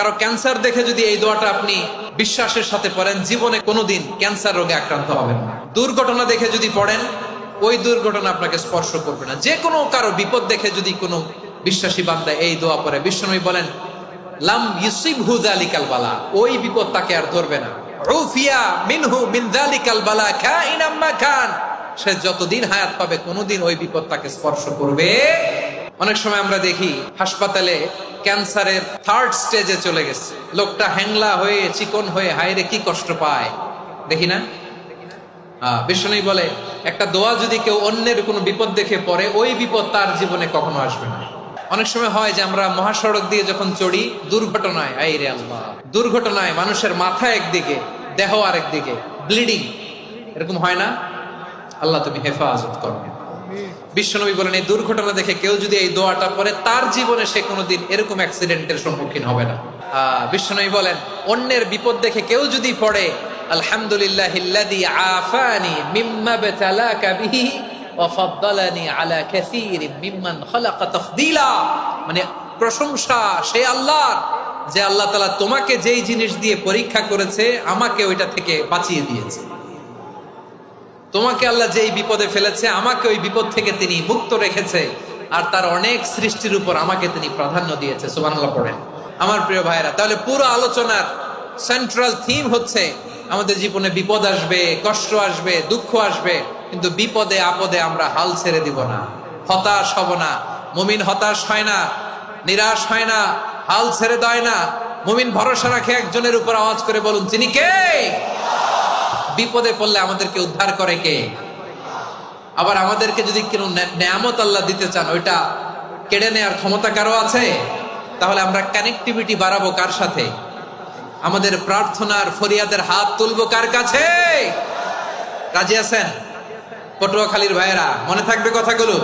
কারো ক্যান্সার দেখে যদি এই দোয়াটা আপনি বিশ্বাসের সাথে পড়েন, জীবনে কোনোদিন ক্যান্সার রোগে আক্রান্ত হবেন না। দুর্ঘটনা দেখে যদি পড়েন, ওই দুর্ঘটনা আপনাকে স্পর্শ করবে না। যে কোনো কারো বিপদ দেখে যদি কোনো বিশ্বাসী বান্দা এই দোয়া পড়ে, বিশ্বনবী বলেন লাম ইউসিবহু যালিকাল বালা, ওই বিপদ তাকে আর ধরবে না। উফিয়া মিনহু মিন যালিকাল বালা কাইনাম মা কান, সে যতদিন হায়াত পাবে কোনোদিন ওই বিপদ তাকে স্পর্শ করবে। অনেক সময় আমরা দেখি হাসপাতালে ক্যান্সারের 3rd স্টেজে চলে গেছে, লোকটা হ্যাংলা হয়ে চিকন হয়ে হায়রে কি কষ্ট পায়, দেখি না? বিশ্বনবী বলে একটা দোয়া যদি কেউ অন্যের কোনো বিপদ দেখে পড়ে, ওই বিপদ তার জীবনে কখনো আসবে না। অনেক সময় হয় যে আমরা মহাসড়ক দিয়ে যখন চড়ি, দুর্ঘটনায়, আইরে আল্লাহ, দুর্ঘটনায় মানুষের মাথা একদিকে, দেহ আরেকদিকে, ব্লিডিং, এরকম হয় না? আল্লাহ তুমি হেফাজত করো। বিশ্বনবী বলেন এই দুর্ঘটনা দেখে কেউ যদি এই দোয়াটা পড়ে, তার জীবনে সে কোনোদিন এরকম অ্যাক্সিডেন্টের সম্মুখীন হবে না। বিশ্বনবী বলেন অন্যের বিপদ দেখে কেউ যদি পড়ে আলহামদুলিল্লাহিল্লাযী আফানি মিম্মা বাতালাকা বিহি ওয়া ফাদ্দালানি আলা কাসীরিন মিম্মান খালাকা তাফদীলা, মানে প্রশংসা সেই আল্লাহর, যে আল্লাহ তাআলা তোমাকে যেই জিনিস দিয়ে পরীক্ষা করেছে আমাকে ওইটা থেকে বাঁচিয়ে দিয়েছে। তোমাকে আল্লাহ যেই বিপদে ফেলেছে আমাকে ওই বিপদ থেকে তিনি মুক্ত রেখেছে, আর তার অনেক সৃষ্টির উপর আমাকে তিনি প্রাধান্য দিয়েছে। সুবহানাল্লাহ পড়েন। আমার প্রিয় ভাইরা, তাহলে পুরো আলোচনার সেন্ট্রাল থিম হচ্ছে আমাদের জীবনে বিপদ আসবে, কষ্ট আসবে, দুঃখ আসবে, কিন্তু বিপদে আপদে আমরা হাল ছেড়ে দিব না, হতাশ হব না। মুমিন হতাশ হয় না, নিরাশ হয় না, হাল ছেড়ে দেয় না। মুমিন ভরসা রাখে একজনের উপর। আওয়াজ করে বলুন তিনি কে? বিপদে পড়লে আমাদেরকে উদ্ধার করে কে? আবার আমাদেরকে যদি কোনো নেয়ামত আল্লাহ দিতে চান, ওইটা কেড়ে নেওয়ার ক্ষমতা কারো আছে? তাহলে আমরা কানেক্টিভিটি বাড়াবো কার সাথে? আমাদের প্রার্থনার ফরিয়াদের হাত তুলবো কার কাছে? রাজি আছেন? পটুয়াখালীর ভাইয়েরা, মনে থাকবে কথাগুলো?